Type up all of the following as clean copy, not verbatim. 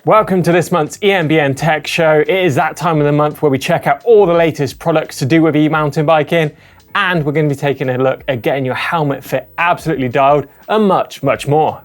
Welcome to this month's EMBN Tech Show. It is that time of the month where we check out all the latest products to do with e-mountain biking, and we're going to be taking a look at getting your helmet fit absolutely dialed and much, much more.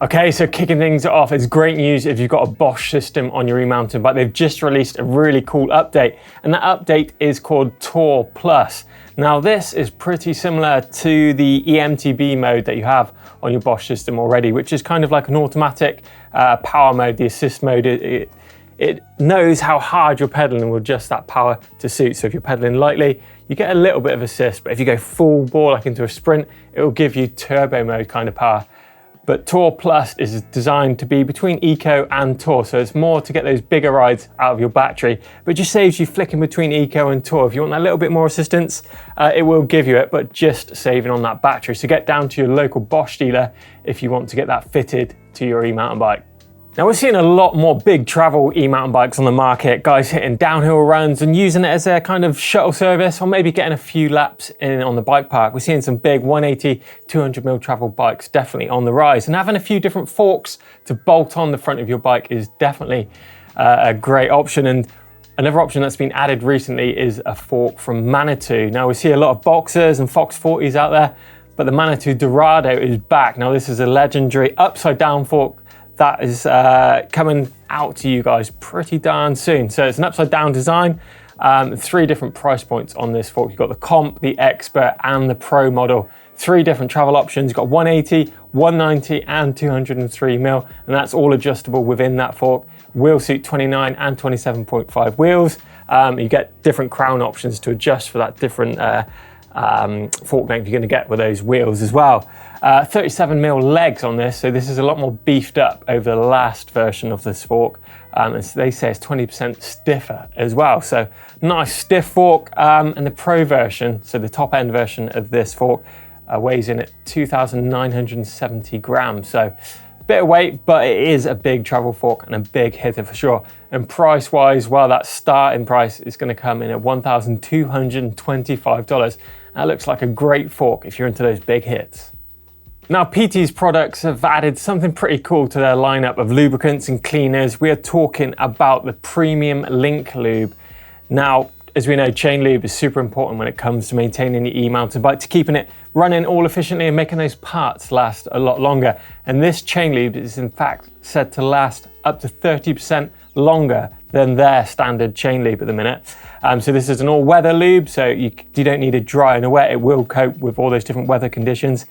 Okay, so kicking things off, it's great news if you've got a Bosch system on your e-mountain bike. They've just released a really cool update, and that update is called Tor Plus. Now this is pretty similar to the EMTB mode that you have on your Bosch system already, which is kind of like an automatic power mode, the assist mode. It knows how hard you're pedaling and will adjust that power to suit. So if you're pedaling lightly, you get a little bit of assist, but if you go full bore like into a sprint, it will give you turbo mode kind of power. But Tor Plus is designed to be between Eco and Tour, so it's more to get those bigger rides out of your battery, but it just saves you flicking between Eco and Tour. If you want that little bit more assistance, it will give you it, but just saving on that battery. So get down to your local Bosch dealer if you want to get that fitted to your e-mountain bike. Now we're seeing a lot more big travel e-mountain bikes on the market, guys hitting downhill runs and using it as a kind of shuttle service, or maybe getting a few laps in on the bike park. We're seeing some big 180, 200mm travel bikes definitely on the rise, and having a few different forks to bolt on the front of your bike is definitely a great option. And another option that's been added recently is a fork from Manitou. Now we see a lot of Boxers and Fox 40s out there, but the Manitou Dorado is back. Now this is a legendary upside down fork that is coming out to you guys pretty darn soon. So it's an upside down design, 3 different price points on this fork. You've got the Comp, the Expert and the Pro model. 3 different travel options. You've got 180, 190 and 203mm, and that's all adjustable within that fork. Wheel seat 29 and 27.5 wheels. You get different crown options to adjust for that different fork length you're going to get with those wheels as well. 37mm legs on this, so this is a lot more beefed up over the last version of this fork, and they say it's 20% stiffer as well. So nice stiff fork, and the Pro version, so the top end version of this fork, weighs in at 2,970 grams. So bit of weight, but it is a big travel fork and a big hitter for sure. And price wise, well, that starting price is going to come in at $1,225. That looks like a great fork if you're into those big hits. Now, Peaty's products have added something pretty cool to their lineup of lubricants and cleaners. We are talking about the premium Link Lube. Now, as we know, chain lube is super important when it comes to maintaining the e-mountain bike, to keeping it running all efficiently and making those parts last a lot longer. And this chain lube is in fact said to last up to 30% longer than their standard chain lube at the minute. So this is an all-weather lube, so you don't need it dry and wet. It will cope with all those different weather conditions.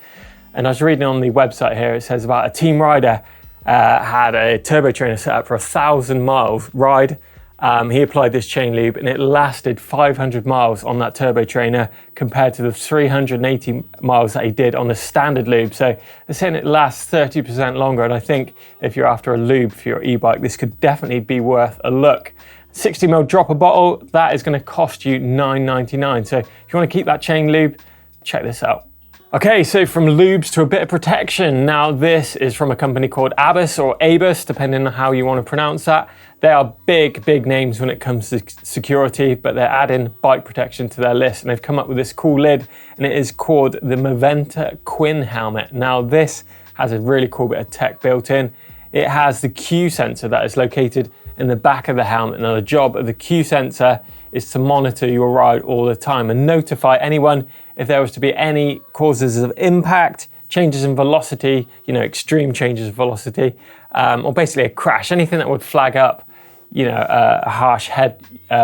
And I was reading on the website here, it says about a team rider had a turbo trainer set up for a 1,000 miles ride. He applied this chain lube and it lasted 500 miles on that turbo trainer compared to the 380 miles that he did on the standard lube. So they're saying it lasts 30% longer. And I think if you're after a lube for your e-bike, this could definitely be worth a look. 60ml dropper bottle, that is going to cost you $9.99. So if you want to keep that chain lube, check this out. Okay, so from lubes to a bit of protection. Now this is from a company called Abus or Abus, depending on how you want to pronounce that. They are big names when it comes to security, but they're adding bike protection to their list, and they've come up with this cool lid, and it is called the Maventa Quinn helmet. Now this has a really cool bit of tech built in. It has the Q sensor that is located in the back of the helmet. Now the job of the Q sensor is to monitor your ride all the time and notify anyone if there was to be any causes of impact, changes in velocity, extreme changes of velocity, or basically a crash, anything that would flag up, a harsh head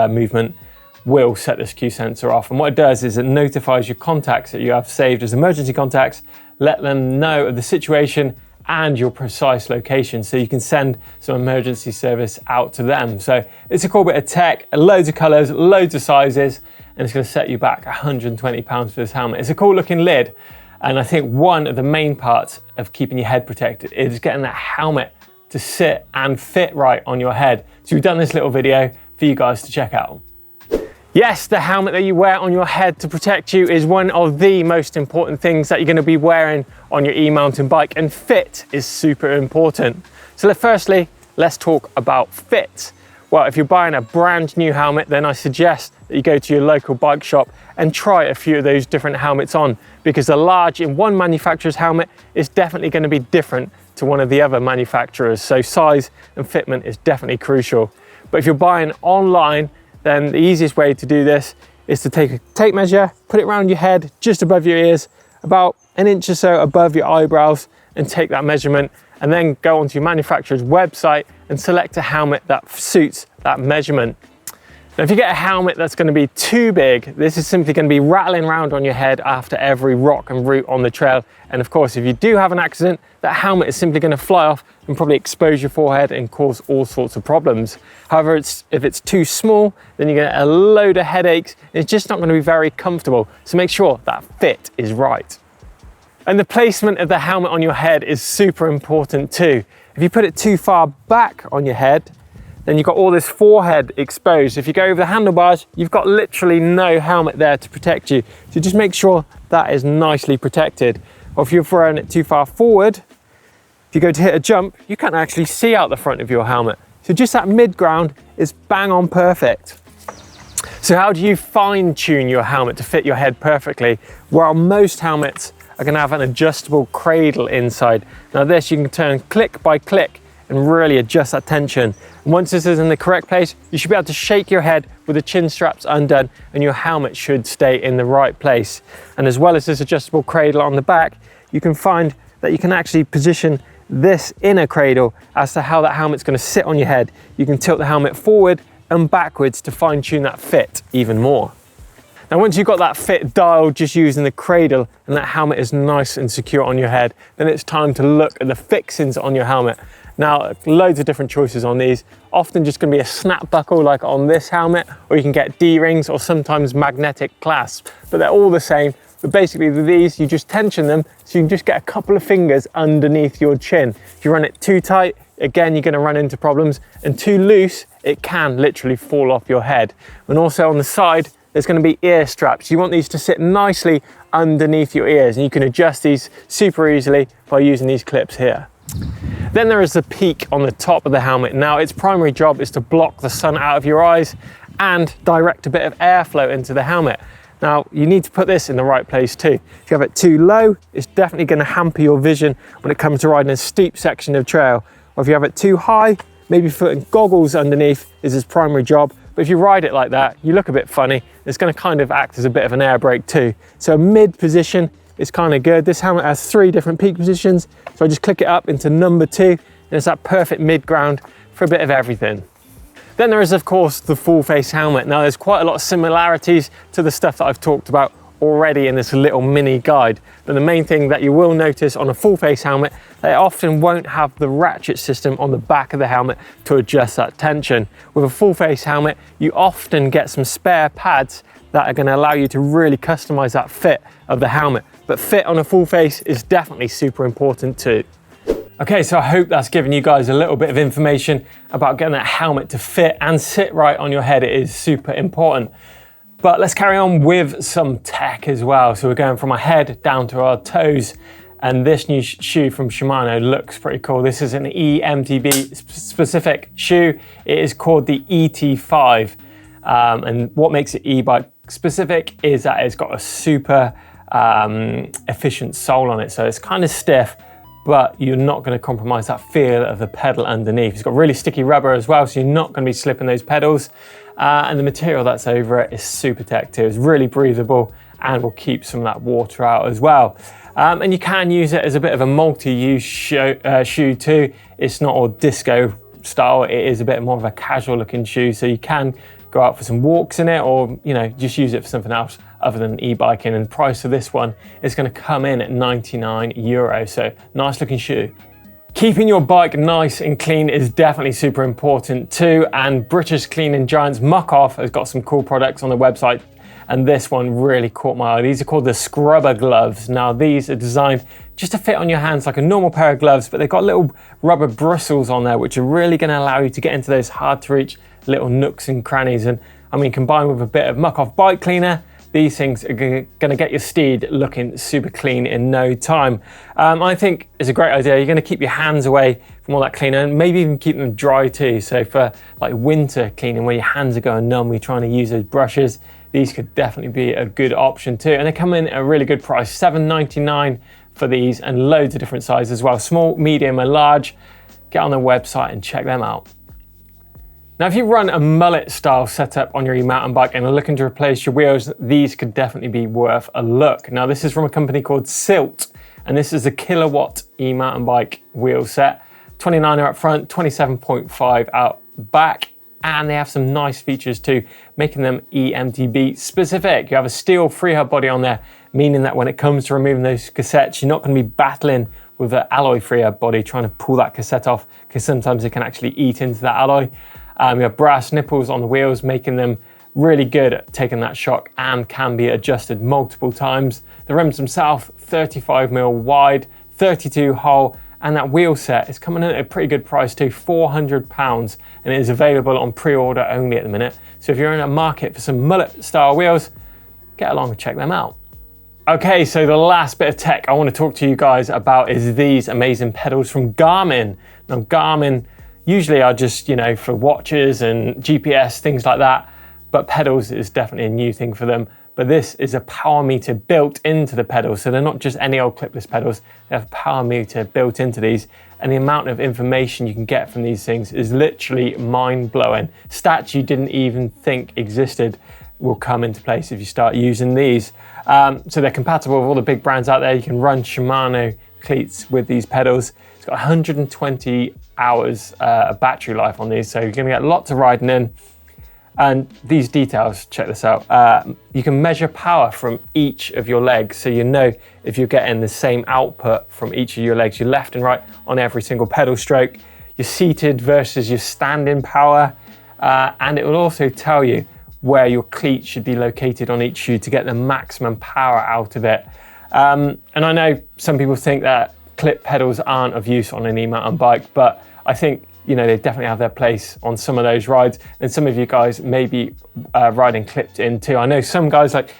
movement will set this Q sensor off. And what it does is it notifies your contacts that you have saved as emergency contacts, let them know of the situation and your precise location, so you can send some emergency service out to them. So it's a cool bit of tech, loads of colors, loads of sizes, and it's going to set you back £120 for this helmet. It's a cool looking lid, and I think one of the main parts of keeping your head protected is getting that helmet to sit and fit right on your head. So we've done this little video for you guys to check out. Yes, the helmet that you wear on your head to protect you is one of the most important things that you're going to be wearing on your e-mountain bike, and fit is super important. So firstly, let's talk about fit. Well, if you're buying a brand new helmet, then I suggest that you go to your local bike shop and try a few of those different helmets on, because the large in one manufacturer's helmet is definitely going to be different to one of the other manufacturers. So size and fitment is definitely crucial. But if you're buying online, then the easiest way to do this is to take a tape measure, put it around your head, just above your ears, about an inch or so above your eyebrows, and take that measurement, and then go onto your manufacturer's website and select a helmet that suits that measurement. Now, if you get a helmet that's going to be too big, this is simply going to be rattling around on your head after every rock and route on the trail. And of course, if you do have an accident, that helmet is simply going to fly off and probably expose your forehead and cause all sorts of problems. However, if it's too small, then you get a load of headaches. It's just not going to be very comfortable. So make sure that fit is right. And the placement of the helmet on your head is super important too. If you put it too far back on your head, then you've got all this forehead exposed. If you go over the handlebars, you've got literally no helmet there to protect you. So just make sure that is nicely protected. Or if you're throwing it too far forward, if you go to hit a jump, you can't actually see out the front of your helmet. So just that mid ground is bang on perfect. So how do you fine tune your helmet to fit your head perfectly? Well, most helmets are going to have an adjustable cradle inside. Now this you can turn click by click and really adjust that tension. And once this is in the correct place, you should be able to shake your head with the chin straps undone, and your helmet should stay in the right place. And as well as this adjustable cradle on the back, you can find that you can actually position this inner cradle as to how that helmet's going to sit on your head. You can tilt the helmet forward and backwards to fine tune that fit even more. Now, once you've got that fit dialed just using the cradle and that helmet is nice and secure on your head, then it's time to look at the fixings on your helmet. Now, loads of different choices on these, often just going to be a snap buckle like on this helmet, or you can get D-rings or sometimes magnetic clasps, but they're all the same. But basically with these, you just tension them so you can just get a couple of fingers underneath your chin. If you run it too tight, again, you're going to run into problems, and too loose, it can literally fall off your head. And also on the side, there's going to be ear straps. You want these to sit nicely underneath your ears, and you can adjust these super easily by using these clips here. Then there is the peak on the top of the helmet. Now, its primary job is to block the sun out of your eyes and direct a bit of airflow into the helmet. Now, you need to put this in the right place too. If you have it too low, it's definitely going to hamper your vision when it comes to riding a steep section of trail. Or if you have it too high, maybe putting goggles underneath is its primary job. But if you ride it like that, you look a bit funny. It's going to kind of act as a bit of an air brake too. So mid position is kind of good. This helmet has 3 different peak positions. So I just click it up into number 2, and it's that perfect mid ground for a bit of everything. Then there is, of course, the full face helmet. Now, there's quite a lot of similarities to the stuff that I've talked about already in this little mini guide. But the main thing that you will notice on a full face helmet, they often won't have the ratchet system on the back of the helmet to adjust that tension. With a full face helmet, you often get some spare pads that are going to allow you to really customize that fit of the helmet. But fit on a full face is definitely super important too. Okay, so I hope that's given you guys a little bit of information about getting that helmet to fit and sit right on your head. It is super important. But let's carry on with some tech as well. So we're going from our head down to our toes. And this new shoe from Shimano looks pretty cool. This is an EMTB specific shoe. It is called the ET5. And what makes it e-bike specific is that it's got a super efficient sole on it. So it's kind of stiff, but you're not going to compromise that feel of the pedal underneath. It's got really sticky rubber as well, so you're not going to be slipping those pedals. And the material that's over it is super tech too. It's really breathable and will keep some of that water out as well. And you can use it as a bit of a multi-use shoe too. It's not all disco style. It is a bit more of a casual looking shoe, so you can go out for some walks in it, or just use it for something else other than e-biking. And the price of this one is going to come in at €99, so nice looking shoe. Keeping your bike nice and clean is definitely super important too, and British cleaning giants Muck-Off has got some cool products on the website, and this one really caught my eye. These are called the scrubber gloves. Now, these are designed just to fit on your hands like a normal pair of gloves, but they've got little rubber bristles on there which are really going to allow you to get into those hard to reach little nooks and crannies. And I mean, combined with a bit of Muck-Off bike cleaner, these things are going to get your steed looking super clean in no time. I think it's a great idea. You're going to keep your hands away from all that cleaner and maybe even keep them dry too. So for like winter cleaning where your hands are going numb, you're trying to use those brushes, these could definitely be a good option too. And they come in at a really good price, $7.99 for these, and loads of different sizes as well, small, medium and large. Get on their website and check them out. Now, if you run a mullet style setup on your e-mountain bike and are looking to replace your wheels, these could definitely be worth a look. Now, this is from a company called Silt, and this is a kilowatt e-mountain bike wheel set. 29er up front, 27.5 out back, and they have some nice features too, making them EMTB specific. You have a steel freehub body on there, meaning that when it comes to removing those cassettes, you're not going to be battling with an alloy freehub body trying to pull that cassette off, because sometimes it can actually eat into that alloy. You have brass nipples on the wheels, making them really good at taking that shock and can be adjusted multiple times. The rims themselves, 35mm wide, 32 hole, and that wheel set is coming in at a pretty good price too, £400, and it is available on pre-order only at the minute. So if you're in a market for some mullet style wheels, get along and check them out. Okay, so the last bit of tech I want to talk to you guys about is these amazing pedals from Garmin. Now, Garmin usually are just, for watches and GPS, things like that, but pedals is definitely a new thing for them. But this is a power meter built into the pedals, so they're not just any old clipless pedals, they have a power meter built into these, and the amount of information you can get from these things is literally mind-blowing. Stats you didn't even think existed will come into place if you start using these. So they're compatible with all the big brands out there. You can run Shimano cleats with these pedals. It's got 120 hours battery life on these, so you're going to get lots of riding in. And these details, check this out. You can measure power from each of your legs, so you know if you're getting the same output from each of your legs, your left and right on every single pedal stroke, your seated versus your standing power, and it will also tell you where your cleat should be located on each shoe to get the maximum power out of it. And I know some people think that clip pedals aren't of use on an e-mountain bike, but I think they definitely have their place on some of those rides, and some of you guys may be riding clipped in too. I know some guys like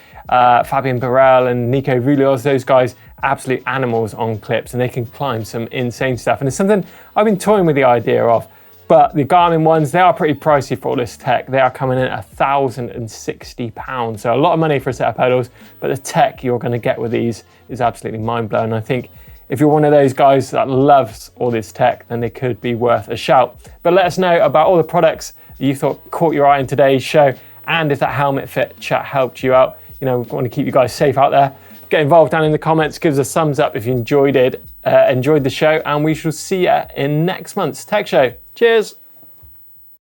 Fabian Burrell and Nico Vulioz, those guys, absolute animals on clips, and they can climb some insane stuff. And it's something I've been toying with the idea of, but the Garmin ones, they are pretty pricey for all this tech. They are coming in at £1,060, so a lot of money for a set of pedals, but the tech you're going to get with these is absolutely mind-blowing. I think if you're one of those guys that loves all this tech, then they could be worth a shout. But let us know about all the products that you thought caught your eye in today's show, and if that helmet fit chat helped you out. We want to keep you guys safe out there. Get involved down in the comments, give us a thumbs up if you enjoyed the show, and we shall see you in next month's Tech Show. Cheers.